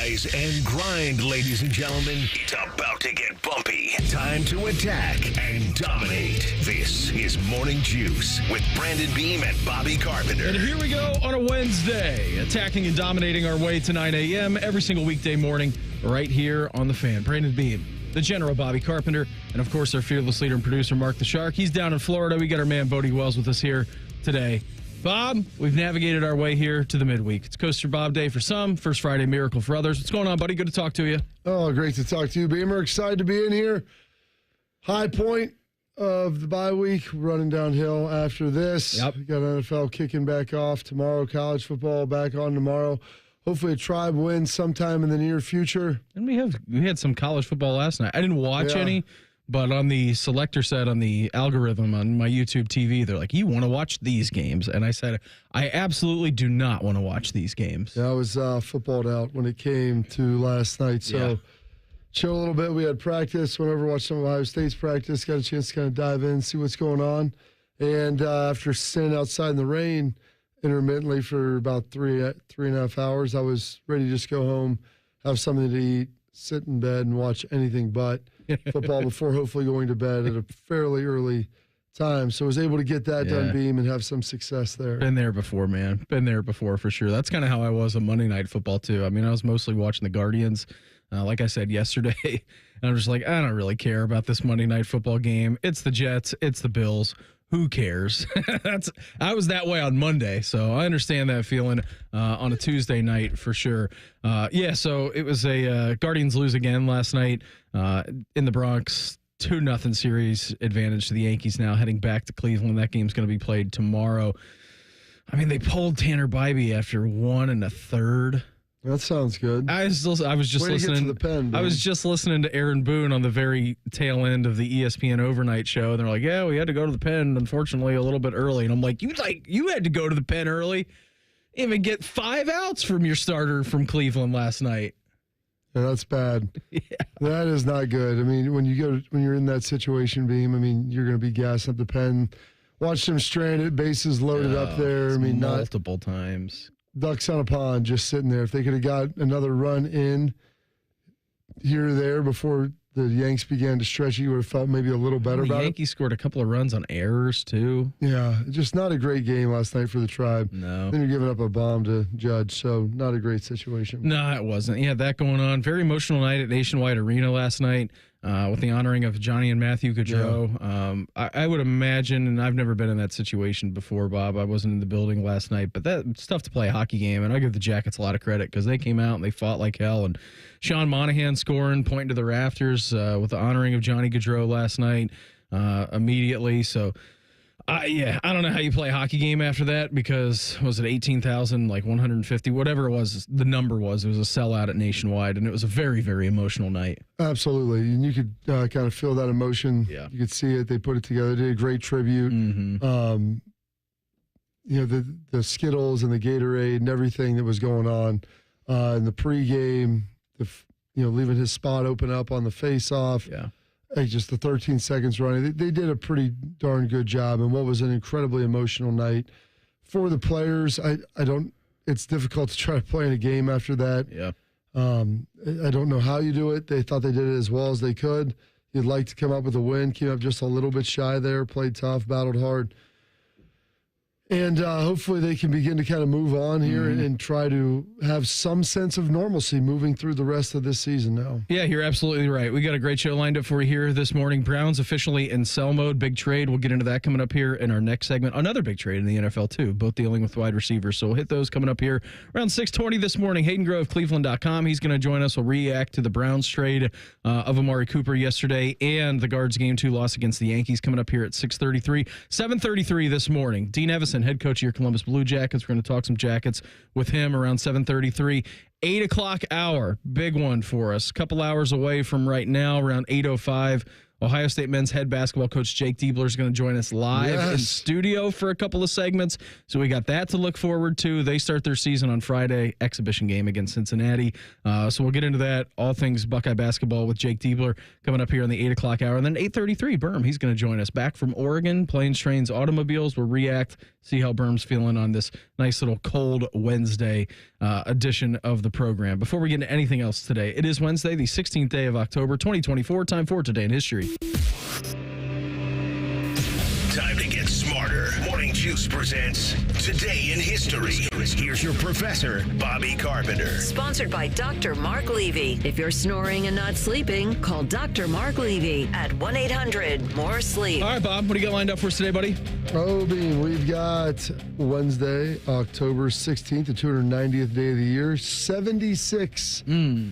Rise and grind, ladies and gentlemen. It's about to get bumpy. Time to attack and dominate. This is Morning Juice with Brandon Beam and Bobby Carpenter. And here we go on a Wednesday, attacking and dominating our way to 9 a.m. every single weekday morning right here on The Fan. Brandon Beam, the General Bobby Carpenter, and of course our fearless leader and producer Mark the Shark. He's down in Florida. We got our man Bodie Wells with us here today. Bob, we've navigated our way here to the midweek. It's Coaster Bob Day for some, First Friday Miracle for others. What's going on, buddy? Good to talk to you. Oh, great to talk to you, Beamer. Excited to be in here. High point of the bye week, running downhill after this. Yep. We got NFL kicking back off tomorrow, college football back on tomorrow. Hopefully a Tribe wins sometime in the near future. And we had some college football last night. I didn't watch any, but on the selector set on the algorithm on my YouTube TV, they're like, you want to watch these games? And I said, I absolutely do not want to watch these games. Yeah, I was footballed out when it came to last night. So chill a little bit. We had practice. Went over to watch some of Ohio State's practice. Got a chance to kind of dive in, see what's going on. And after standing outside in the rain intermittently for about three and a half hours, I was ready to just go home, have something to eat, sit in bed, and watch anything but football before hopefully going to bed at a fairly early time. So I was able to get that done, Beam, and have some success there. Been there before, man. Been there before for sure. That's kind of how I was on Monday Night Football, too. I mean, I was mostly watching the Guardians, like I said yesterday. And I'm just like, I don't really care about this Monday Night Football game. It's the Jets. It's the Bills. Who cares? I was that way on Monday, so I understand that feeling on a Tuesday night for sure. So it was a Guardians lose again last night in the Bronx. 2-0 series advantage to the Yankees now heading back to Cleveland. That game's going to be played tomorrow. I mean, they pulled Tanner Bybee after 1 1/3. That sounds good. I was just Way listening to the pen, I was just listening to Aaron Boone on the very tail end of the ESPN overnight show, and they're like, "Yeah, we had to go to the pen, unfortunately, a little bit early." And I'm like, "You had to go to the pen early, even get 5 outs from your starter from Cleveland last night." Yeah, that's bad. Yeah. That is not good. I mean, when you're in that situation, Beam, I mean, you're going to be gassing up the pen. Watch them stranded, bases loaded up there. I mean, multiple times. Ducks on a pond just sitting there. If they could have got another run in here or there before the Yanks began to stretch, you would have felt maybe a little better about it. The Yankees scored a couple of runs on errors, too. Yeah, just not a great game last night for the Tribe. No. Then you're giving up a bomb to Judge, so not a great situation. No, it wasn't. Yeah, that going on. Very emotional night at Nationwide Arena last night with the honoring of Johnny and Matthew Gaudreau. Yeah. I would imagine, and I've never been in that situation before, Bob. I wasn't in the building last night, but it's tough to play a hockey game, and I give the Jackets a lot of credit because they came out and they fought like hell. And Sean Monahan scoring, pointing to the rafters with the honoring of Johnny Gaudreau last night immediately. So, I don't know how you play a hockey game after that because, was it 18,000, like 150, whatever it was, the number was. It was a sellout at Nationwide, and it was a very, very emotional night. Absolutely. And you could kind of feel that emotion. Yeah. You could see it. They put it together. They did a great tribute. Mm-hmm. The Skittles and the Gatorade and everything that was going on in the pregame, leaving his spot open up on the face-off. Yeah. Just the 13 seconds running. They did a pretty darn good job, and what was an incredibly emotional night for the players. It's difficult to try to play in a game after that. Yeah. I don't know how you do it. They thought they did it as well as they could. You'd like to come up with a win, came up just a little bit shy there, played tough, battled hard. And hopefully they can begin to kind of move on here and try to have some sense of normalcy moving through the rest of this season now. Yeah, you're absolutely right. We got a great show lined up for you here this morning. Browns officially in sell mode. Big trade. We'll get into that coming up here in our next segment. Another big trade in the NFL, too, both dealing with wide receivers. So we'll hit those coming up here around 6:20 this morning. Hayden Grove, Cleveland.com. He's going to join us. We'll react to the Browns trade of Amari Cooper yesterday and the Guards Game 2 loss against the Yankees coming up here at 6:33. 7:33 this morning. Dean Evison, head coach of your Columbus Blue Jackets. We're going to talk some Jackets with him around 7:33. 8 o'clock hour, big one for us. Couple hours away from right now, around 8:05. Ohio State men's head basketball coach Jake Diebler is going to join us live in studio for a couple of segments. So we got that to look forward to. They start their season on Friday, exhibition game against Cincinnati. So we'll get into that, all things Buckeye basketball with Jake Diebler coming up here in the 8 o'clock hour. And then 8:33, Berm, he's going to join us back from Oregon, planes, trains, automobiles. We'll react, see how Berm's feeling on this nice little cold Wednesday edition of the program. Before we get into anything else today, it is Wednesday, the 16th day of October, 2024. Time for Today in History. Time to get smarter. Morning Juice presents Today in History. Here's your professor, Bobby Carpenter. Sponsored by Dr. Mark Levy. If you're snoring and not sleeping, call Dr. Mark Levy at 1-800-MORE-SLEEP. All right, Bob, what do you got lined up for us today, buddy? Oh, Bean, we've got Wednesday, October 16th, the 290th day of the year. 76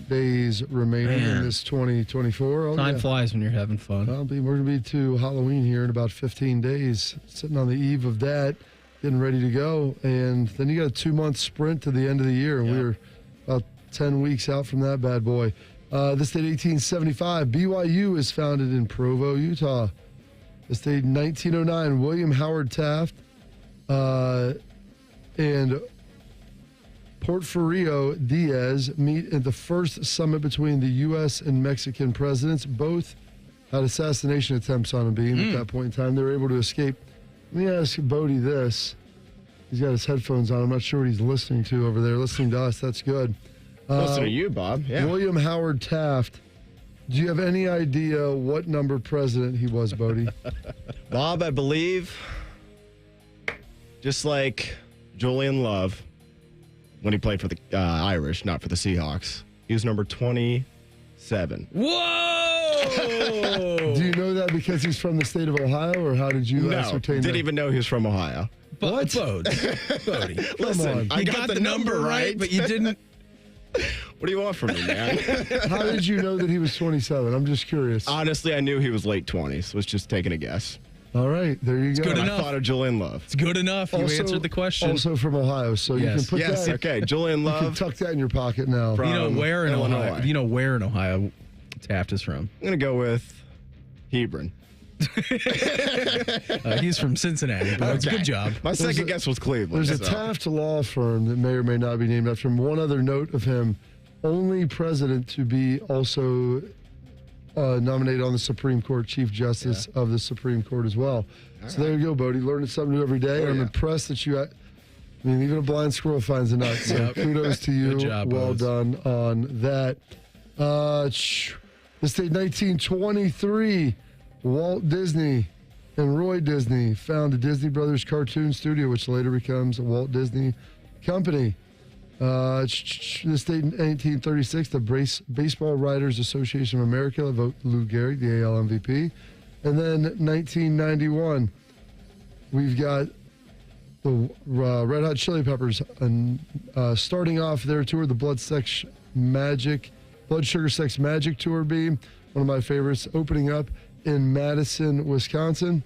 days remaining in this 2024. Oh, Time flies when you're having fun. Well, Bean, we're going to be to Halloween here in about 15 days. Sitting on the eve of that, getting ready to go. And then you got a 2-month sprint to the end of the year. And we're about 10 weeks out from that bad boy. This date, 1875, BYU is founded in Provo, Utah. This date, 1909, William Howard Taft and Porfirio Diaz meet at the first summit between the U.S. and Mexican presidents. Both had assassination attempts on him at that point in time. They were able to escape. Let me ask Bodie this. He's got his headphones on. I'm not sure what he's listening to over there. Listening to us, that's good. Listen to you, Bob. Yeah. William Howard Taft. Do you have any idea what number president he was, Bodie? Bob, I believe, just like Julian Love, when he played for the Irish, not for the Seahawks, he was number 27. Whoa! Do you know that because he's from the state of Ohio, or how did you ascertain that? Didn't even know he was from Ohio. What? Bodie. Listen, I You got the number right, but you didn't. What do you want from me, man? How did you know that he was 27? I'm just curious. Honestly, I knew he was late 20s. Was just taking a guess. All right, there you go. good I enough. thought of Julian Love. It's good enough. You answered the question. Also from Ohio, so you can put Yes, that. okay. Julian You can Love. tuck that in your pocket now. From you know where in Illinois. Ohio? Do you know where in Ohio Taft is from? I'm going to go with Hebron. He's from Cincinnati, but it's a Okay. good job. My second guess was Cleveland. There's a so. Taft law firm that may or may not be named after him. One other note of him, only president to be also nominated on the Supreme Court, Chief Justice of the Supreme Court as well. So there you go, Bodie. Learning something new every day. I'm impressed that you, even a blind squirrel finds a nut. So kudos to you. Good job, well Buzz. done on that. This date, 1923, Walt Disney and Roy Disney found the Disney Brothers Cartoon Studio, which later becomes a Walt Disney Company. This date in 1836, the Baseball Writers Association of America vote Lou Gehrig, the AL MVP. And then 1991, we've got the Red Hot Chili Peppers starting off their tour, the Blood Sugar Sex Magic Tour being one of my favorites, opening up in Madison, Wisconsin.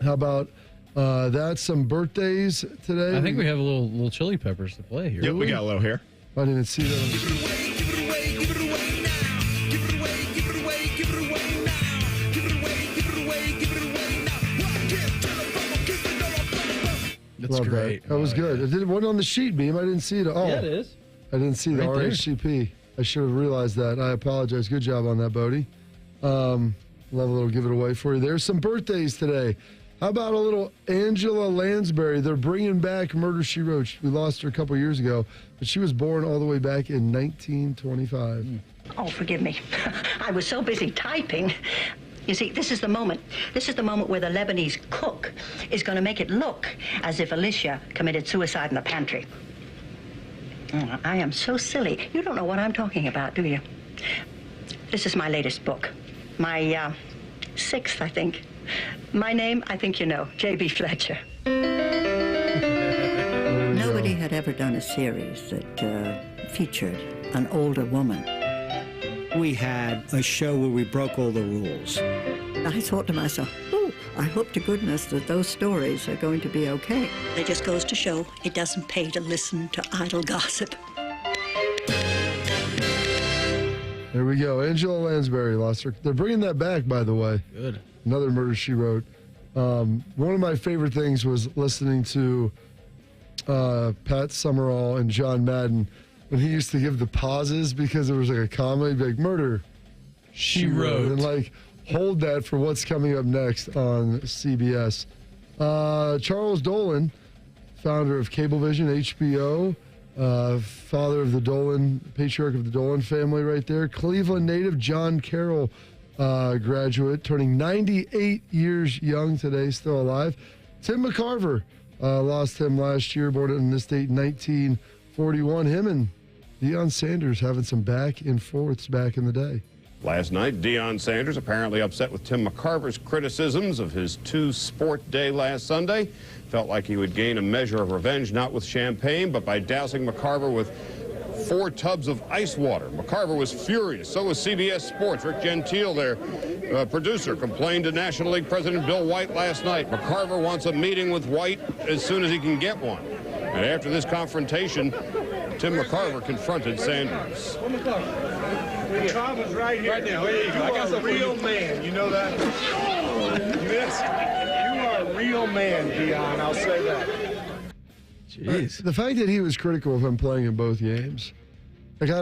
How about that? Some birthdays today. I think we have a little Chili Peppers to play here. Yep, we got low here. I didn't even see that. That's Love great. That was good. It wasn't on the sheet, Beam. I didn't see it. Oh, Yeah, it is. I didn't see the Right there. RHCP. I should have realized that. I apologize. Good job on that, Bodie. Love a little give it away for you. There's some birthdays today. How about a little Angela Lansbury? They're bringing back Murder, She Wrote. We lost her a couple years ago, but she was born all the way back in 1925. Oh, forgive me. I was so busy typing. You see, this is the moment. This is the moment where the Lebanese cook is going to make it look as if Alicia committed suicide in the pantry. Oh, I am so silly. You don't know what I'm talking about, do you? This is my latest book. My 6th, I think. My name, I think you know, J.B. Fletcher. Nobody had ever done a series that featured an older woman. We had a show where we broke all the rules. I thought to myself, oh, I hope to goodness that those stories are going to be okay. It just goes to show it doesn't pay to listen to idle gossip. There we go. Angela Lansbury lost her. They're bringing that back, by the way. Good. Another Murder, She Wrote. One of my favorite things was listening to Pat Summerall and John Madden when he used to give the pauses because it was like a comedy, like Murder, She Wrote. And like hold that for what's coming up next on CBS. Charles Dolan, founder of Cablevision, HBO, father of the Dolan, patriarch of the Dolan family right there. Cleveland native John Carroll graduate, turning 98 years young today, still alive. Tim McCarver, lost him last year, born in this date, 1941. Him and Deion Sanders having some back and forths back in the day. Last night, Deion Sanders apparently upset with Tim McCarver's criticisms of his two-sport day last Sunday. Felt like he would gain a measure of revenge, not with champagne, but by dousing McCarver with 4 tubs of ice water. McCarver was furious. So was CBS Sports. Rick Gentile, their producer, complained to National League President Bill White last night. McCarver wants a meeting with White as soon as he can get one. And after this confrontation, Tim McCarver confronted Sanders. McCarver's right here. Right now, here you go. I got a real man. You know that? Yes. You are a real man, Deion. I'll say that. Jeez. The fact that he was critical of him playing in both games, like I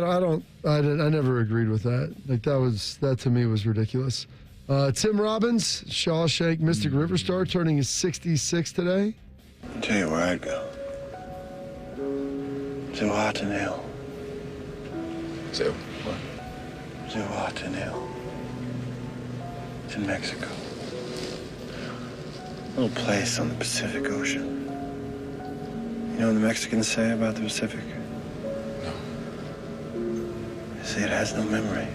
never agreed with that. Like that to me was ridiculous. Tim Robbins, Shawshank Mystic River star, turning his 66 today. I'll tell you where I'd go. Zihuatanejo. What? Zihuatanejo. It's in Mexico. A little place on the Pacific Ocean. You know what the Mexicans say about the Pacific? No. They say it has no memory.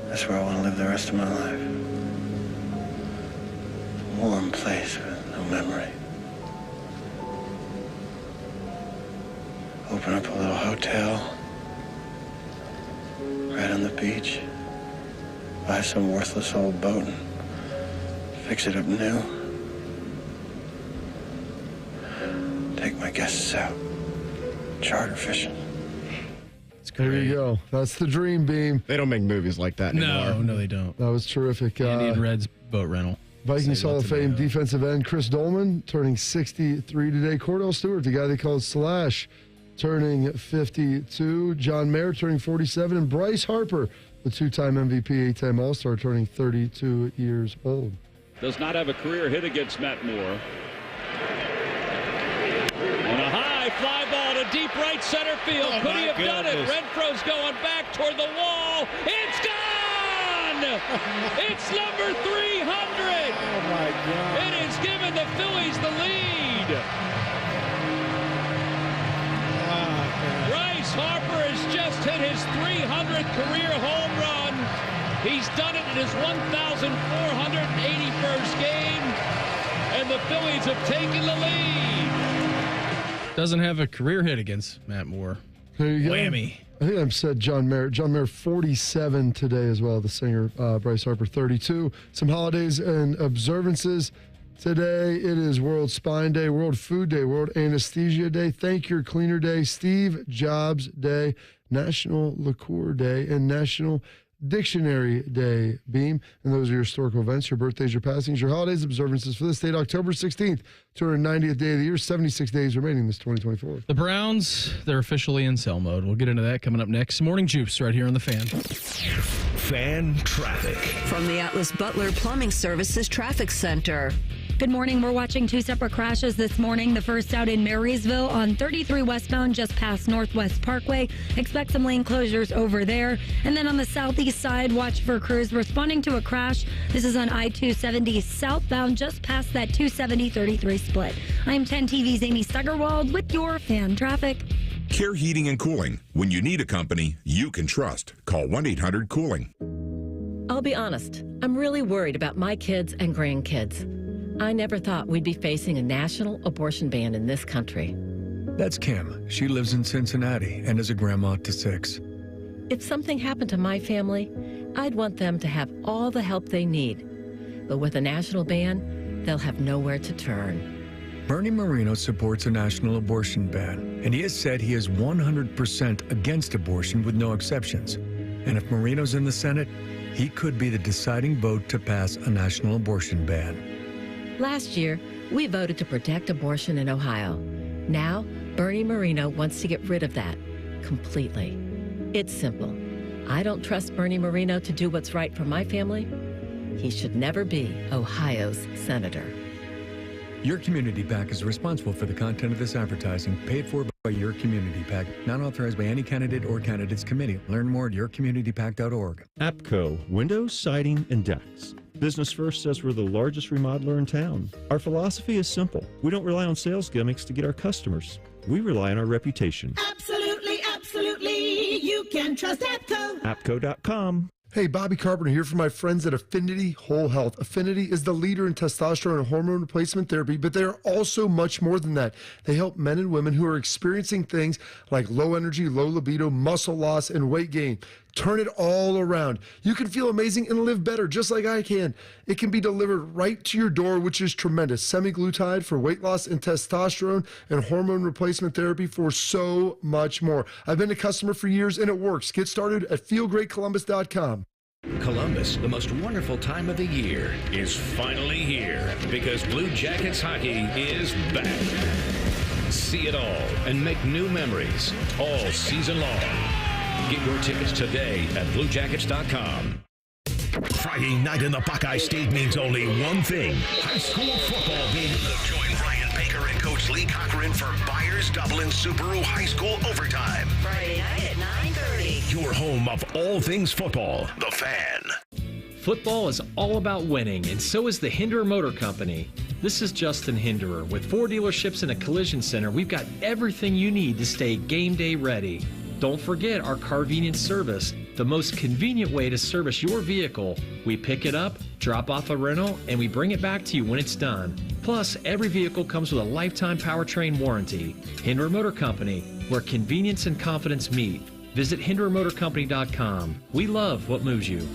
That's where I want to live the rest of my life. A warm place with no memory. Open up a little hotel right on the beach. Buy some worthless old boat and fix it up new. Take my guests out. Charter fishing. There you go. That's the dream, Beam. They don't make movies like that anymore. No, they don't. That was terrific. Indian Reds boat rental. Vikings Hall of Fame defensive end Chris Dolman turning 63 today. Cordell Stewart, the guy they called Slash, turning 52. John Mayer turning 47. And Bryce Harper, the 2-time MVP, 8-time All-Star, turning 32 years old. Does not have a career hit against Matt Moore. And a high fly ball to deep right center field. Could he have done it? Renfro's going back toward the wall. It's gone! It's number 300! Oh, my God. It has given the Phillies the lead. Bryce Harper has just hit his 300th career home run. He's done it in his 1,481st game, and the Phillies have taken the lead. Doesn't have a career hit against Matt Moore. There you go. Whammy. I think I've said John Mayer. John Mayer, 47 today as well, the singer. Bryce Harper, 32. Some holidays and observances. Today, it is World Spine Day, World Food Day, World Anesthesia Day, Thank Your Cleaner Day, Steve Jobs Day, National Liqueur Day, and National Dictionary Day, Beam. And those are your historical events, your birthdays, your passings, your holidays, observances for this date, October 16th, 290th day of the year, 76 days remaining this 2024. The Browns, they're officially in sell mode. We'll get into that coming up next. Morning Juice right here on The Fan. Fan traffic. From the Atlas Butler Plumbing Services Traffic Center. Good morning. We're watching 2 separate crashes this morning. The first out in Marysville on 33 westbound just past Northwest Parkway. Expect some lane closures over there. And then on the southeast side, watch for crews responding to a crash. This is on I-270 southbound just past that 270-33 split. I'm 10 TV's Amy Stuggerwald with your fan traffic. Care Heating and Cooling. When you need a company you can trust, call 1-800-COOLING. I'll be honest, I'm really worried about my kids and grandkids. I never thought we'd be facing a national abortion ban in this country. That's Kim. She lives in Cincinnati and is a grandma to 6. If something happened to my family, I'd want them to have all the help they need. But with a national ban, they'll have nowhere to turn. Bernie Moreno supports a national abortion ban, and he has said he is 100% against abortion with no exceptions. And if Moreno's in the Senate, he could be the deciding vote to pass a national abortion ban. Last year, we voted to protect abortion in Ohio. Now, Bernie Moreno wants to get rid of that completely. It's simple. I don't trust Bernie Moreno to do what's right for my family. He should never be Ohio's senator. Your Community PAC is responsible for the content of this advertising, paid for by Your Community PAC, not authorized by any candidate or candidates committee. Learn more at yourcommunitypac.org. APCO, windows, siding, and decks. Business First says we're the largest remodeler in town. Our philosophy is simple. We don't rely on sales gimmicks to get our customers. We rely on our reputation. Absolutely, absolutely. You can trust APCO. APCO.com. Hey, Bobby Carpenter here for my friends at Affinity Whole Health. Affinity is the leader in testosterone and hormone replacement therapy, but they are also much more than that. They help men and women who are experiencing things like low energy, low libido, muscle loss, and weight gain. Turn it all around. You can feel amazing and live better, just like I can. It can be delivered right to your door, which is tremendous. Semaglutide for weight loss and testosterone and hormone replacement therapy for so much more. I've been a customer for years, and it works. Get started at feelgreatcolumbus.com. Columbus, the most wonderful time of the year, is finally here because Blue Jackets hockey is back. See it all and make new memories all season long. Get your tickets today at BlueJackets.com. Friday night in the Buckeye State means only one thing: high school football, baby. Join Ryan Baker and Coach Lee Cochran for Byers Dublin Subaru High School Overtime. Friday night at 9:30. Your home of all things football, The Fan. Football is all about winning, and so is the Hinderer Motor Company. This is Justin Hinderer. With 4 dealerships and a collision center, we've got everything you need to stay game day ready. Don't forget our Carvenience service, the most convenient way to service your vehicle. We pick it up, drop off a rental, and we bring it back to you when it's done. Plus, every vehicle comes with a lifetime powertrain warranty. Hinderer Motor Company, where convenience and confidence meet. Visit HindererMotorCompany.com. We love what moves you.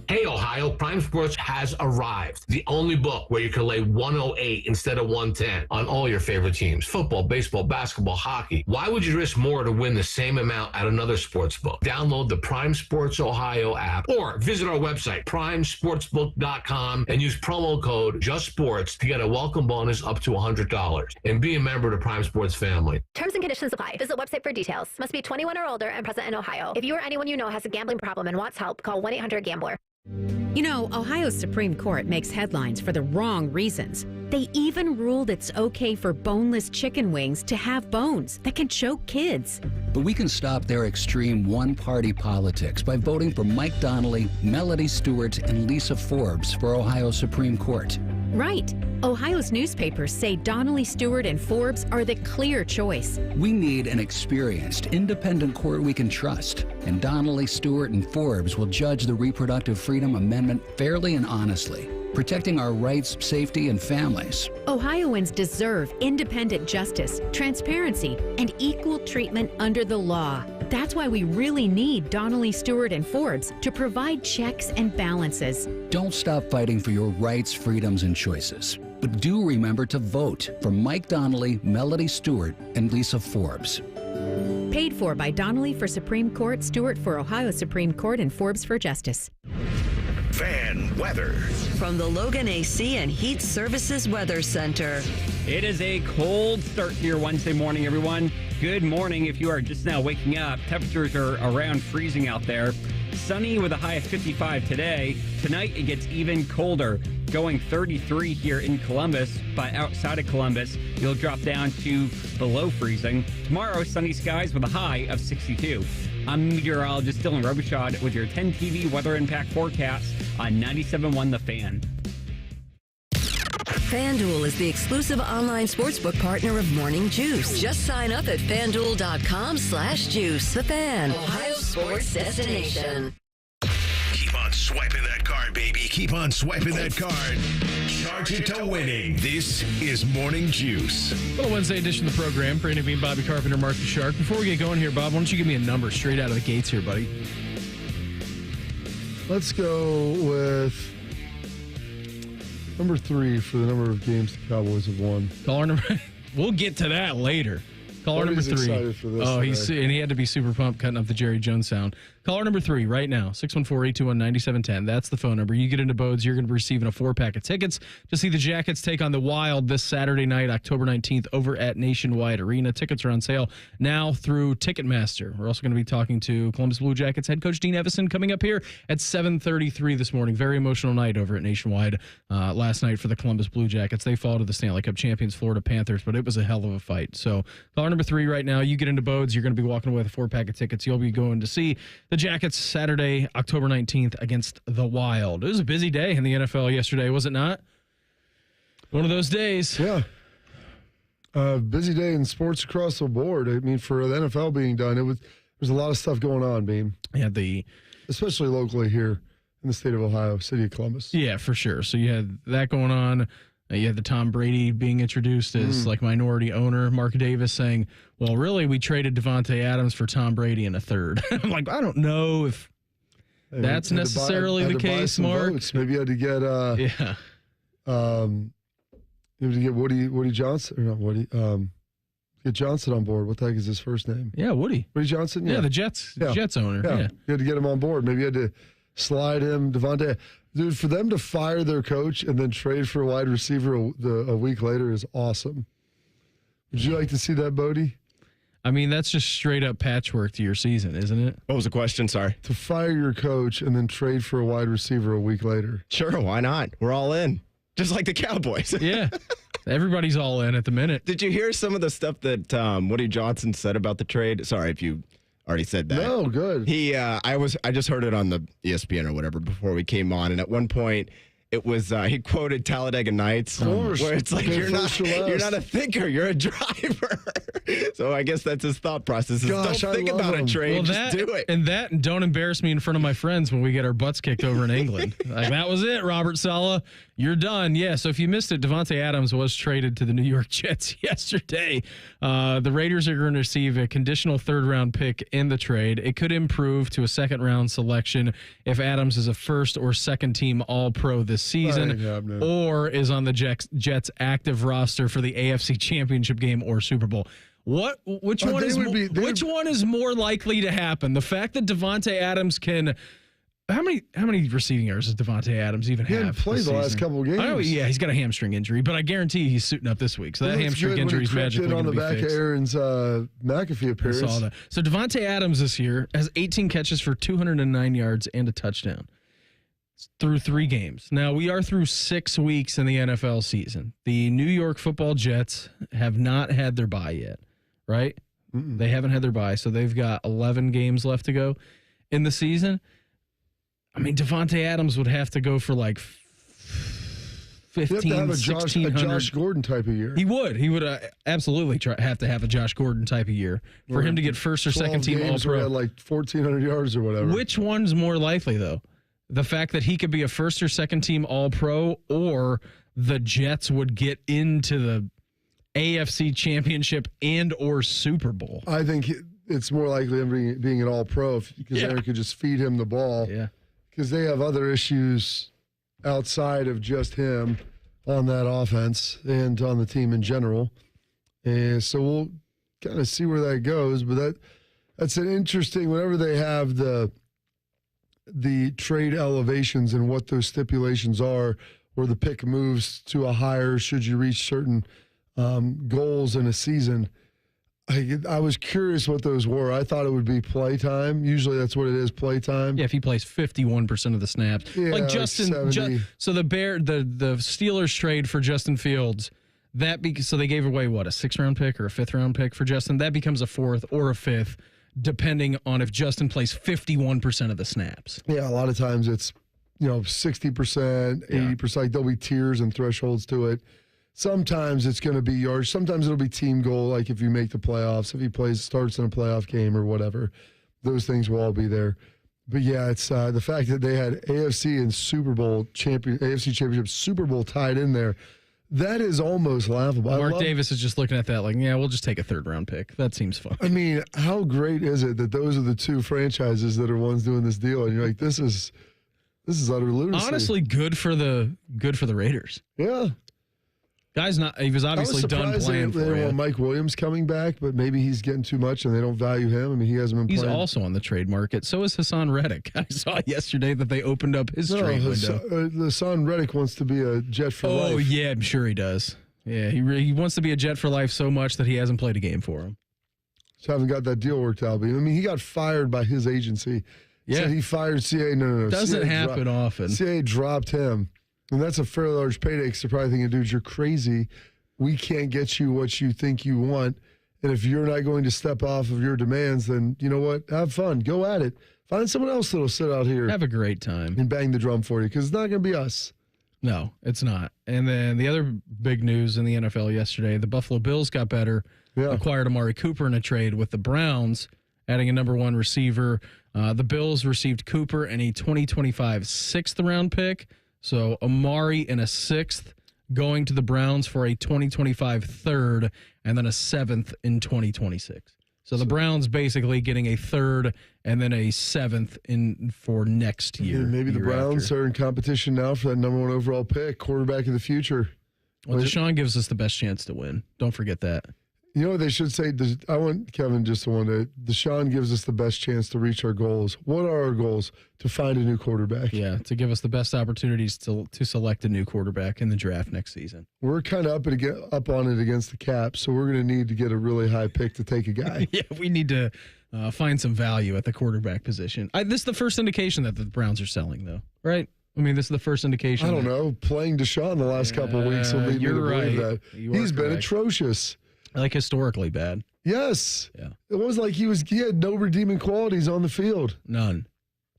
Hey, Ohio, Prime Sports has arrived. The only book where you can lay 108 instead of 110 on all your favorite teams. Football, baseball, basketball, hockey. Why would you risk more to win the same amount at another sports book? Download the Prime Sports Ohio app or visit our website, primesportsbook.com, and use promo code JUSTSPORTS to get a welcome bonus up to $100. And be a member of the Prime Sports family. Terms and conditions apply. Visit website for details. Must be 21 or older and present in Ohio. If you or anyone you know has a gambling problem and wants help, call 1-800-GAMBLER. You know, Ohio's Supreme Court makes headlines for the wrong reasons. They even ruled it's okay for boneless chicken wings to have bones that can choke kids. But we can stop their extreme one-party politics by voting for Mike Donnelly, Melody Stewart, and Lisa Forbes for Ohio's Supreme Court. Right. Ohio's newspapers say Donnelly, Stewart, and Forbes are the clear choice. We need an experienced, independent court we can trust, and Donnelly, Stewart, and Forbes will judge the Reproductive Freedom Amendment fairly and honestly, protecting our rights, safety, and families. Ohioans deserve independent justice, transparency, and equal treatment under the law. That's why we really need Donnelly, Stewart, and Forbes to provide checks and balances. Don't stop fighting for your rights, freedoms, and choices. But do remember to vote for Mike Donnelly, Melody Stewart, and Lisa Forbes. Paid for by Donnelly for Supreme Court, Stewart for Ohio Supreme Court, and Forbes for Justice. Fan weather. From the Logan AC and Heat Services Weather Center. It is a cold start to your Wednesday morning, everyone. Good morning if you are just now waking up. Temperatures are around freezing out there. Sunny with a high of 55 today. Tonight it gets even colder, going 33 here in Columbus, but outside of Columbus, you'll drop down to below freezing. Tomorrow, sunny skies with a high of 62. I'm meteorologist Dylan Robichaud with your 10 TV weather impact forecast on 97.1 The Fan. FanDuel is the exclusive online sportsbook partner of Morning Juice. Just sign up at FanDuel.com/juice. The Fan, Ohio's sports destination. Keep on swiping that card, baby. Keep on swiping that card. Charge it to winning. This is Morning Juice. Little Wednesday edition of the program. Brandon Bean, Bobby Carpenter, Mark the Shark. Before we get going here, Bob, why don't you give me a number straight out of the gates here, buddy? Let's go with Number 3 for the number of games the Cowboys have won. Caller number. We'll get to that later. Caller number 3. Excited for this and he had to be super pumped cutting up the Jerry Jones sound. Caller number 3 right now, 614-821-9710. That's the phone number. You get into Bodes, you're going to be receiving a 4-pack of tickets to see the Jackets take on the Wild this Saturday night, October 19th, over at Nationwide Arena. Tickets are on sale now through Ticketmaster. We're also going to be talking to Columbus Blue Jackets head coach Dean Evison coming up here at 7:33 this morning. Very emotional night over at Nationwide last night for the Columbus Blue Jackets. They fall to the Stanley Cup champions Florida Panthers, but it was a hell of a fight. So caller number 3 right now, you get into Bodes, you're going to be walking away with a 4-pack of tickets. You'll be going to see the Jackets Saturday, October 19th against the Wild. It was a busy day in the NFL yesterday, was it not? One of those days. Yeah. Busy day in sports across the board. I mean, for the NFL being done, there's a lot of stuff going on, Beam. Yeah, especially locally here in the state of Ohio, city of Columbus. Yeah, for sure. So you had that going on. You had the Tom Brady being introduced as minority owner. Mark Davis saying, well, really, we traded Devontae Adams for Tom Brady in a third. I'm like, I don't know if that's necessarily the case, Mark. Votes. Maybe you had to get you had to get Woody Johnson, or not Woody, get Johnson on board. What the heck is his first name? Yeah, Woody Johnson? Yeah, the Jets owner. Yeah. You had to get him on board. Maybe you had to slide him, Devontae. Dude, for them to fire their coach and then trade for a wide receiver a week later is awesome. Would you like to see that, Bodie? I mean, that's just straight up patchwork to your season, isn't it? What was the question? Sorry. To fire your coach and then trade for a wide receiver a week later. Sure, why not? We're all in. Just like the Cowboys. Yeah. Everybody's all in at the minute. Did you hear some of the stuff that Woody Johnson said about the trade? Sorry if you already said that. No, good. I just heard it on the ESPN or whatever before we came on, and at one point it was he quoted Talladega Nights, where it's like you're not a thinker, you're a driver. So I guess that's his thought process. Don't think about a trade, just do it. And don't embarrass me in front of my friends when we get our butts kicked over in England. Like that was it, Robert Saleh. You're done. Yeah, so if you missed it, Devontae Adams was traded to the New York Jets yesterday. The Raiders are going to receive a conditional third-round pick in the trade. It could improve to a second-round selection if Adams is a first- or second-team All-Pro this season or is on the Jets' active roster for the AFC Championship game or Super Bowl. Which one is more likely to happen? The fact that Devontae Adams can... How many receiving yards does Devontae Adams even have? He hadn't played the last couple of games. I know, yeah, he's got a hamstring injury, but I guarantee he's suiting up this week. So that hamstring injury is magically going to be fixed. On the back of Aaron's McAfee appearance. I saw that. So Devontae Adams this year has 18 catches for 209 yards and a touchdown through 3 games. Now, we are through 6 weeks in the NFL season. The New York Football Jets have not had their bye yet, right? They haven't had their bye, so they've got 11 games left to go in the season. I mean, Devontae Adams would have to go for like 15, a 1,600. Josh Gordon type of year. He would absolutely have to have a Josh Gordon type of year for him to get first or second team All-Pro. Had like 1,400 yards or whatever. Which one's more likely, though? The fact that he could be a first or second team All-Pro, or the Jets would get into the AFC Championship and or Super Bowl? I think it's more likely him being an All-Pro because Aaron could just feed him the ball. Yeah. Because they have other issues outside of just him on that offense and on the team in general. And so we'll kind of see where that goes. But that's an interesting, whenever they have the trade elevations and what those stipulations are, where the pick moves to a higher should you reach certain goals in a season. I was curious what those were. I thought it would be play time. Usually that's what it is, play time. Yeah, if he plays 51% of the snaps. Yeah, like Justin. So the Steelers trade for Justin Fields, so they gave away, a 6th-round pick or a 5th-round pick for Justin? That becomes a 4th or a 5th, depending on if Justin plays 51% of the snaps. Yeah, a lot of times it's 60%, 80%. Like there'll be tiers and thresholds to it. Sometimes it's going to be yards. Sometimes it'll be team goal, like if you make the playoffs, if he starts in a playoff game or whatever. Those things will all be there. But yeah, it's the fact that they had AFC and AFC Championship Super Bowl tied in there. That is almost laughable. Mark Davis is just looking at that like, yeah, we'll just take a 3rd-round pick. That seems fun. I mean, how great is it that those are the 2 franchises that are ones doing this deal? And you're like, this is This is utter lunacy. Honestly, good for the Raiders. Yeah. He was obviously done playing they don't want Mike Williams coming back, but maybe he's getting too much and they don't value him. I mean, he hasn't been playing. He's also on the trade market. So is Hassan Reddick. I saw yesterday that they opened up his trade window. Hassan Reddick wants to be a Jet for life. Oh, yeah, I'm sure he does. Yeah, he wants to be a Jet for life so much that he hasn't played a game for him. Just haven't got that deal worked out. But, I mean, he got fired by his agency. Yeah. Said he fired CA. No. Doesn't happen often. CA dropped him. And that's a fairly large payday because they're probably thinking, dude, you're crazy. We can't get you what you think you want. And if you're not going to step off of your demands, then you know what? Have fun. Go at it. Find someone else that'll sit out here. Have a great time. And bang the drum for you because it's not going to be us. No, it's not. And then the other big news in the NFL yesterday, the Buffalo Bills got better, acquired Amari Cooper in a trade with the Browns, adding a number 1 receiver. The Bills received Cooper and a 2025 6th-round pick. So Amari and a 6th. Going to the Browns for a 2025 3rd and then a 7th in 2026. So the Browns basically getting a 3rd and then a 7th in for next year. Maybe the Browns are in competition now for that number 1 overall pick, quarterback of the future. Well, Deshaun gives us the best chance to win. Don't forget that. You know what they should say? I want Kevin just to wonder. Deshaun gives us the best chance to reach our goals. What are our goals? To find a new quarterback. Yeah, to give us the best opportunities to select a new quarterback in the draft next season. We're kind of up on it against the cap, so we're going to need to get a really high pick to take a guy. Yeah, we need to find some value at the quarterback position. This is the first indication that the Browns are selling, though, right? I mean, this is the first indication. I don't know. Playing Deshaun the last couple of weeks will lead me to believe that. He's been atrocious. Like historically bad. Yes. Yeah. It was like he had no redeeming qualities on the field. None.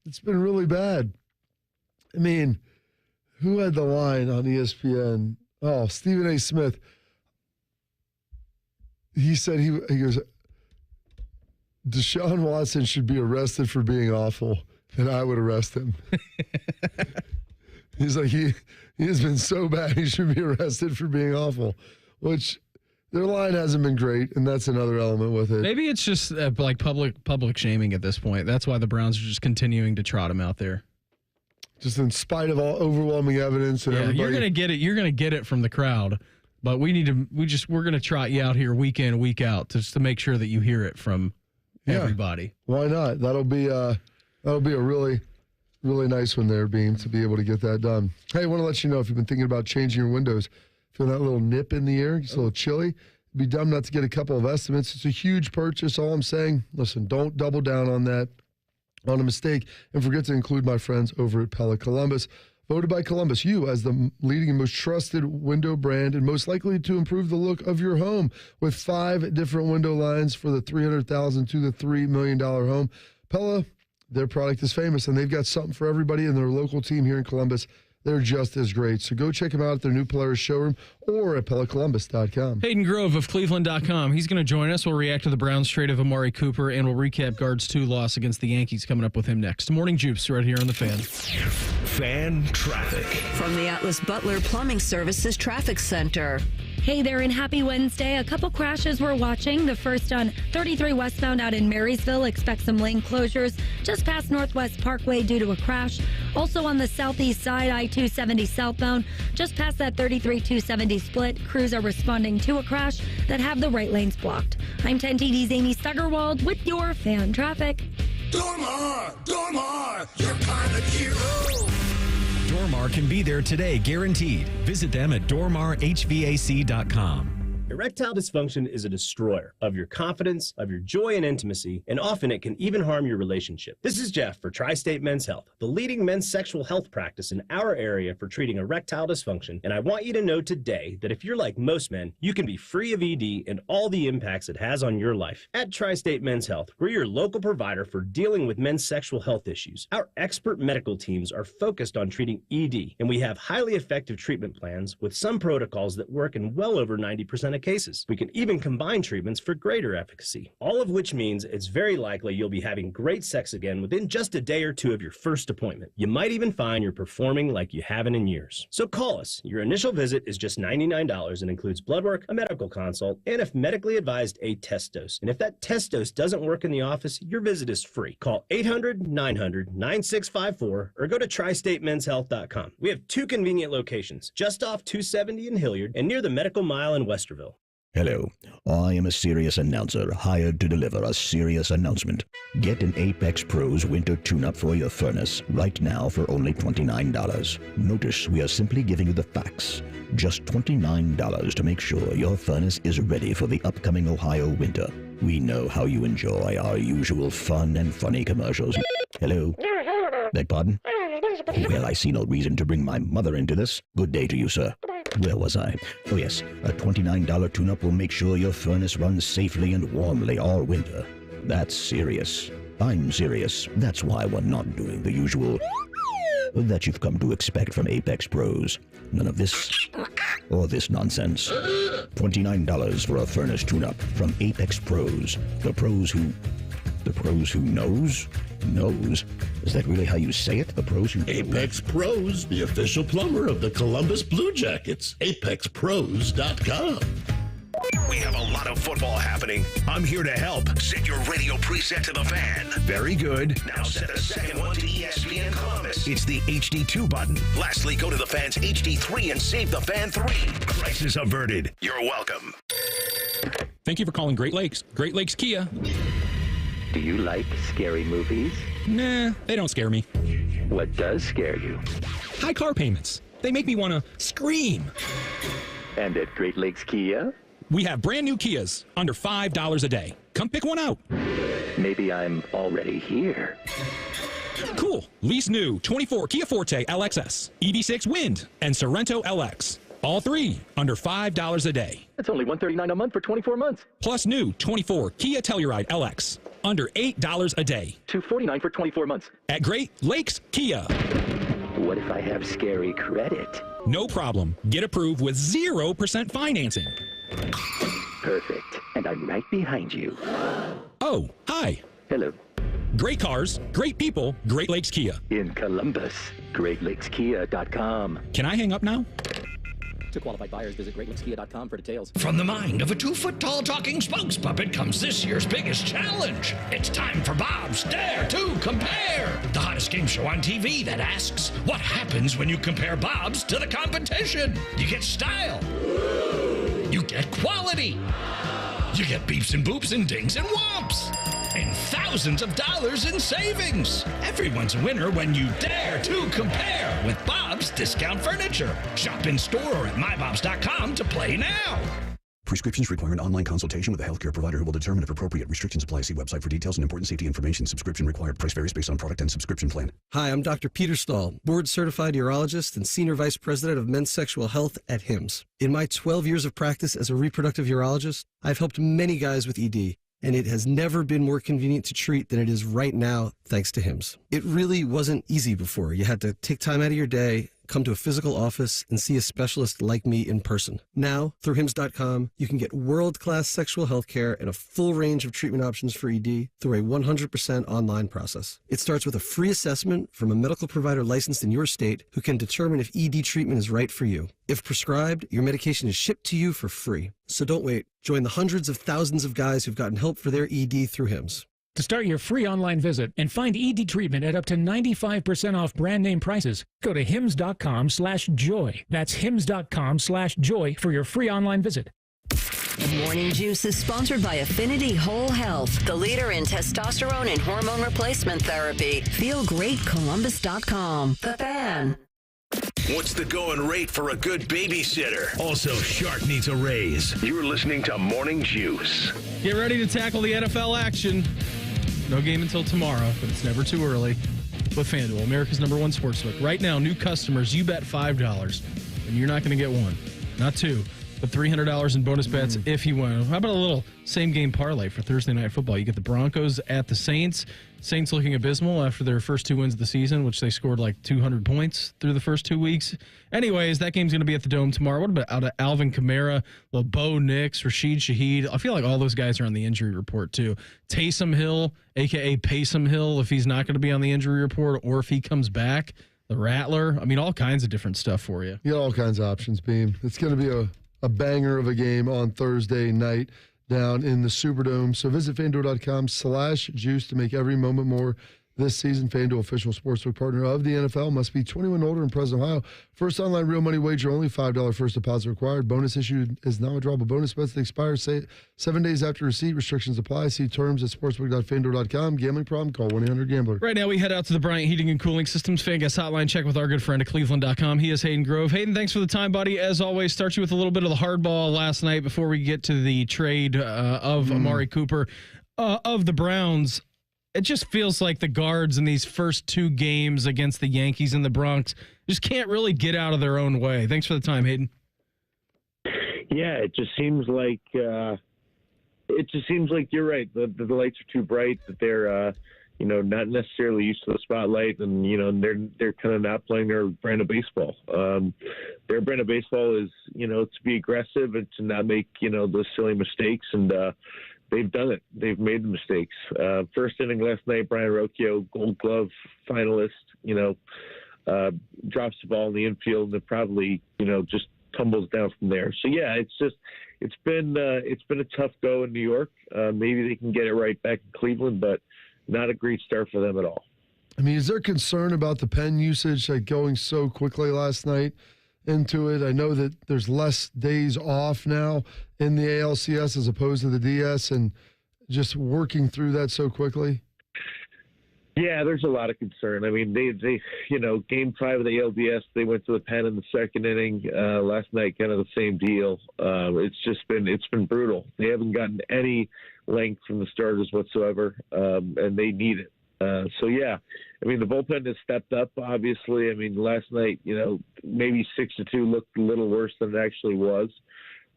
It's been really bad. I mean, who had the line on ESPN? Oh, Stephen A. Smith. He said he goes, Deshaun Watson should be arrested for being awful, and I would arrest him. He's like, he has been so bad, he should be arrested for being awful, which their line hasn't been great, and that's another element with it. Maybe it's just like public shaming at this point. That's why the Browns are just continuing to trot him out there. Just in spite of all overwhelming evidence and everybody. You're gonna get it. You're gonna get it from the crowd, but we're gonna trot you out here week in, week out, just to make sure that you hear it from everybody. Why not? That'll be a really, really nice one there, Beam, to be able to get that done. Hey, I want to let you know if you've been thinking about changing your windows. Feel that little nip in the air, just a little chilly. It'd be dumb not to get a couple of estimates. It's a huge purchase. All I'm saying, listen, don't double down on that, on a mistake, and forget to include my friends over at Pella Columbus. Voted by Columbus, you as the leading and most trusted window brand and most likely to improve the look of your home with 5 different window lines for the $300,000 to the $3 million home. Pella, their product is famous, and they've got something for everybody in their local team here in Columbus. They're just as great. So go check them out at their new Polaris showroom or at PellaColumbus.com. Hayden Grove of Cleveland.com. He's going to join us. We'll react to the Browns trade of Amari Cooper, and we'll recap Guards' 2 loss against the Yankees coming up with him next. Morning Jupes right here on The Fan. Fan traffic. From the Atlas Butler Plumbing Services Traffic Center. Hey there, and happy Wednesday. A couple crashes we're watching. The first on 33 westbound out in Marysville. Expect some lane closures just past Northwest Parkway due to a crash. Also on the southeast side, I-270 southbound, just past that 33-270 split. Crews are responding to a crash that have the right lanes blocked. I'm 10 TD's Amy Stuggerwald with your fan traffic. Dormar, your pilot hero. Dormar can be there today, guaranteed. Visit them at dormarhvac.com. Erectile dysfunction is a destroyer of your confidence, of your joy and intimacy, and often it can even harm your relationship. This is Jeff for Tri-State Men's Health, the leading men's sexual health practice in our area for treating erectile dysfunction. And I want you to know today that if you're like most men, you can be free of ED and all the impacts it has on your life. At Tri-State Men's Health, we're your local provider for dealing with men's sexual health issues. Our expert medical teams are focused on treating ED, and we have highly effective treatment plans with some protocols that work in well over 90% of cases. We can even combine treatments for greater efficacy, all of which means it's very likely you'll be having great sex again within just a day or two of your first appointment. You might even find you're performing like you haven't in years. So call us. Your initial visit is just $99 and includes blood work, a medical consult, and if medically advised, a test dose. And if that test dose doesn't work in the office, your visit is free. Call 800-900-9654 or go to tristatemenshealth.com. We have 2 convenient locations, just off 270 in Hilliard and near the Medical Mile in Westerville. Hello, I am a serious announcer hired to deliver a serious announcement. Get an Apex Pros winter tune-up for your furnace right now for only $29. Notice we are simply giving you the facts. Just $29 to make sure your furnace is ready for the upcoming Ohio winter. We know how you enjoy our usual fun and funny commercials. Hello? Beg pardon? Well, I see no reason to bring my mother into this. Good day to you, sir. Where was I? Oh, yes. A $29 tune-up will make sure your furnace runs safely and warmly all winter. That's serious. I'm serious. That's why we're not doing the usual that you've come to expect from Apex Pros. None of this or this nonsense. $29 for a furnace tune-up from Apex Pros. The pros who knows? Knows? Is that really how you say it? The pros who... Apex Pros, the official plumber of the Columbus Blue Jackets. ApexPros.com. We have a lot of football happening. I'm here to help. Set your radio preset to the Fan. Very good. Now set the second one to ESPN Columbus. It's the HD2 button. Lastly, go to the Fan's HD3 and save the Fan 3. Crisis averted. You're welcome. Thank you for calling Great Lakes. Great Lakes Kia. Do you like scary movies? Nah, they don't scare me. What does scare you? High car payments. They make me want to scream. And at Great Lakes Kia? We have brand new Kias, under $5 a day. Come pick one out. Maybe I'm already here. Cool. Lease new 24 Kia Forte LXS, EV6 Wind, and Sorrento LX. All 3 under $5 a day. That's only $139 a month for 24 months. Plus new 24 Kia Telluride LX, under $8 a day. $249 for 24 months. At Great Lakes Kia. What if I have scary credit? No problem. Get approved with 0% financing. Perfect. And I'm right behind you. Oh, hi. Hello. Great cars, great people, Great Lakes Kia. In Columbus, GreatLakesKia.com. Can I hang up now? To qualified buyers, visit GreatLakesKia.com for details. From the mind of a 2-foot-tall talking spokes puppet comes this year's biggest challenge. It's time for Bob's Dare to Compare, the hottest game show on TV that asks, what happens when you compare Bob's to the competition? You get style. You get quality. You get beeps and boops and dings and whomps. And thousands of dollars in savings. Everyone's a winner when you dare to compare with Bob's Discount Furniture. Shop in store or at mybobs.com to play now. Prescriptions require an online consultation with a healthcare provider who will determine if appropriate restrictions apply. See website for details and important safety information. Subscription required. Price varies based on product and subscription plan. Hi, I'm Dr. Peter Stahl, board-certified urologist and senior vice president of men's sexual health at HIMSS. In my 12 years of practice as a reproductive urologist, I've helped many guys with ED, and it has never been more convenient to treat than it is right now, thanks to HIMSS. It really wasn't easy before. You had to take time out of your day, come to a physical office, and see a specialist like me in person. Now, through HIMSS.com, you can get world-class sexual health care and a full range of treatment options for ED through a 100% online process. It starts with a free assessment from a medical provider licensed in your state who can determine if ED treatment is right for you. If prescribed, your medication is shipped to you for free. So don't wait. Join the hundreds of thousands of guys who've gotten help for their ED through HIMSS. To start your free online visit and find ED treatment at up to 95% off brand name prices, go to hims.com/joy. That's hims.com/joy for your free online visit. Morning Juice is sponsored by Affinity Whole Health, the leader in testosterone and hormone replacement therapy. Feel great, Columbus.com. The Fan. What's the going rate for a good babysitter? Also, Shark needs a raise. You're listening to Morning Juice. Get ready to tackle the NFL action. No game until tomorrow, but it's never too early. With FanDuel, America's #1 sportsbook. Right now, new customers, you bet $5, and you're not going to get one, not two, but $300 in bonus bets if you win. How about a little same-game parlay for Thursday Night Football? You get the Broncos at the Saints. Saints looking abysmal after their first 2 wins of the season, which they scored like 200 points through the first 2 weeks. Anyways, that game's going to be at the Dome tomorrow. What about out of Alvin Kamara, Bo Nix, Rashid Shaheed? I feel like all those guys are on the injury report too. Taysom Hill, a.k.a. Paysom Hill, if he's not going to be on the injury report or if he comes back. The Rattler. I mean, all kinds of different stuff for you. You got all kinds of options, Beam. It's going to be a banger of a game on Thursday night down in the Superdome. So visit FanDuel.com/juice to make every moment more this season. FanDuel, official sportsbook partner of the NFL. Must be 21 and older in present Ohio. First online real money wager, only $5 first deposit required. Bonus issued is now a drawable bonus bets that expire 7 days after receipt. Restrictions apply. See terms at sportsbook.fanduel.com. Gambling problem? Call 1-800-GAMBLER. Right now we head out to the Bryant Heating and Cooling Systems Fan Guest Hotline. Check with our good friend at Cleveland.com. He is Hayden Grove. Hayden, thanks for the time, buddy. As always, start you with a little bit of the hardball last night before we get to the trade of Amari Cooper of the Browns. It just feels like the guards in these first 2 games against the Yankees and the Bronx just can't really get out of their own way. Thanks for the time, Hayden. Yeah, it just seems like you're right. The lights are too bright. That they're not necessarily used to the spotlight, and they're kind of not playing their brand of baseball. Their brand of baseball is to be aggressive and to not make those silly mistakes, and they've done it. They've made the mistakes. First inning last night, Brian Rocchio, Gold Glove finalist, drops the ball in the infield and it probably, just tumbles down from there. So yeah, it's been a tough go in New York. Maybe they can get it right back in Cleveland, but not a great start for them at all. I mean, is there concern about the pen usage going so quickly last night into it? I know that there's less days off now in the ALCS as opposed to the DS, and just working through that so quickly. Yeah, there's a lot of concern. I mean, they Game 5 of the ALDS, they went to the pen in the second inning. Last night, kind of the same deal. It's been brutal. They haven't gotten any length from the starters whatsoever, and they need it. So yeah, I mean, the bullpen has stepped up, obviously. I mean, last night, maybe 6-2 looked a little worse than it actually was,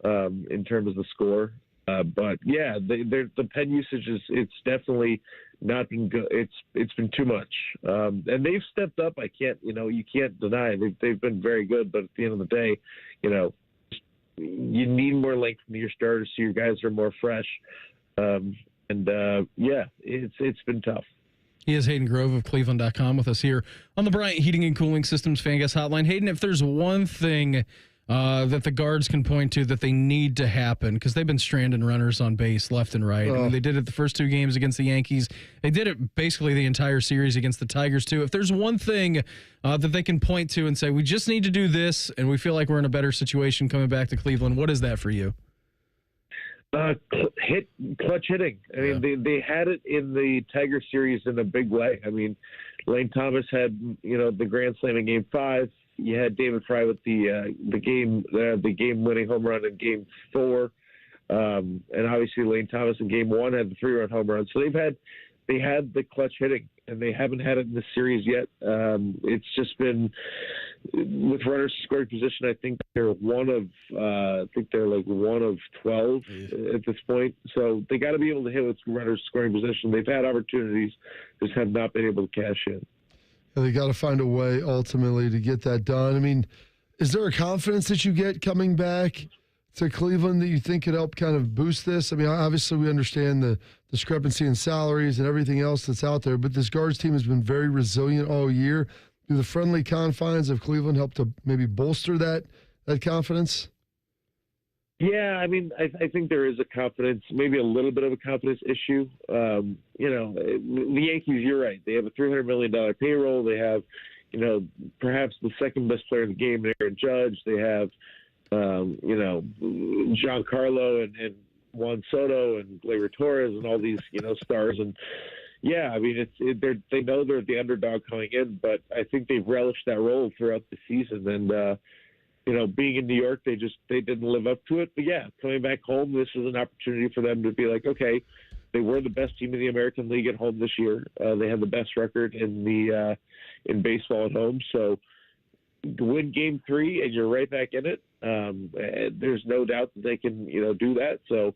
in terms of the score. But yeah, the pen usage it's definitely not been good. It's been too much. And they've stepped up. You can't deny it. They've been very good, but at the end of the day, you need more length from your starters so your guys are more fresh. It's been tough. He is Hayden Grove of Cleveland.com with us here on the Bryant Heating and Cooling Systems Fan Guest Hotline. Hayden, if there's one thing that the guards can point to that they need to happen, because they've been stranding runners on base left and right. I mean, they did it the first 2 games against the Yankees. They did it basically the entire series against the Tigers, too. If there's one thing that they can point to and say, we just need to do this, and we feel like we're in a better situation coming back to Cleveland, what is that for you? Clutch hitting. I mean, they had it in the Tiger series in a big way. I mean, Lane Thomas had the grand slam in Game 5. You had David Fry with the game winning home run in Game 4, and obviously Lane Thomas in Game 1 had the 3-run home run. So they had the clutch hitting, and they haven't had it in the series yet. It's just been with runners scoring position. I think they're one of 12 at this point. So they got to be able to hit with runners scoring position. They've had opportunities, just have not been able to cash in. They got to find a way ultimately to get that done. I mean, is there a confidence that you get coming back to Cleveland that you think could help kind of boost this? I mean, obviously we understand the discrepancy in salaries and everything else that's out there, but this guards team has been very resilient all year. Do the friendly confines of Cleveland help to maybe bolster that confidence? Yeah, I mean, I think there is a confidence, maybe a little bit of a confidence issue. The Yankees, you're right. They have a $300 million payroll. They have, perhaps the second best player in the game, Aaron Judge. They have, Giancarlo and Juan Soto and Gleyber Torres and all these, stars. And yeah, I mean, they know they're the underdog coming in, but I think they've relished that role throughout the season. And, being in New York, they didn't live up to it. But yeah, coming back home, this is an opportunity for them to be like, okay, they were the best team in the American League at home this year. They had the best record in baseball at home. So to win Game 3 and you're right back in it, There's no doubt that they can, do that. So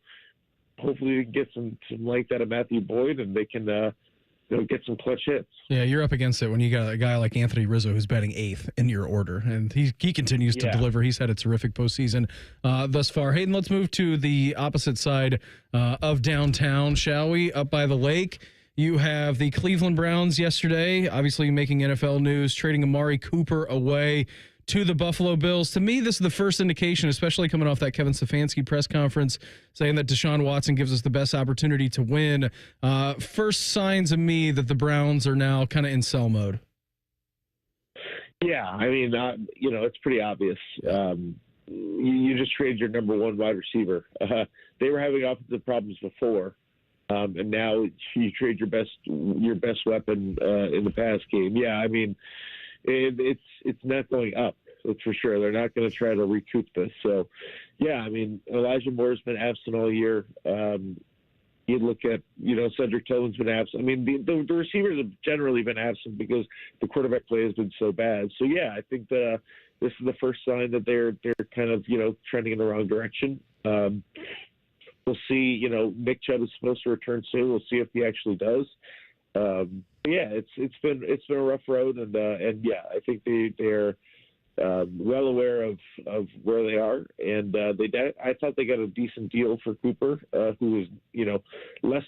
hopefully we can get some length out of Matthew Boyd, and they can, get some clutch hits. Yeah, you're up against it when you got a guy like Anthony Rizzo who's batting 8th in your order, and he continues to deliver. He's had a terrific postseason thus far. Hayden, let's move to the opposite side of downtown, shall we? Up by the lake. You have the Cleveland Browns yesterday, obviously making NFL news, trading Amari Cooper away to the Buffalo Bills. To me, this is the first indication, especially coming off that Kevin Stefanski press conference, saying that Deshaun Watson gives us the best opportunity to win. First signs of me that the Browns are now kind of in sell mode. Yeah, I mean, it's pretty obvious. You just traded your number one wide receiver. They were having offensive problems before. And now you trade your best weapon in the pass game. Yeah, I mean, it's not going up. That's for sure. They're not going to try to recoup this. So, yeah, I mean, Elijah Moore's been absent all year. You look at, Cedric Tillman's been absent. I mean, the receivers have generally been absent because the quarterback play has been so bad. So, yeah, I think this is the first sign that they're kind of, trending in the wrong direction. We'll see, Nick Chubb is supposed to return soon. We'll see if he actually does. Yeah, it's been a rough road, and yeah, I think they're well aware of where they are, and I thought they got a decent deal for Cooper, who was less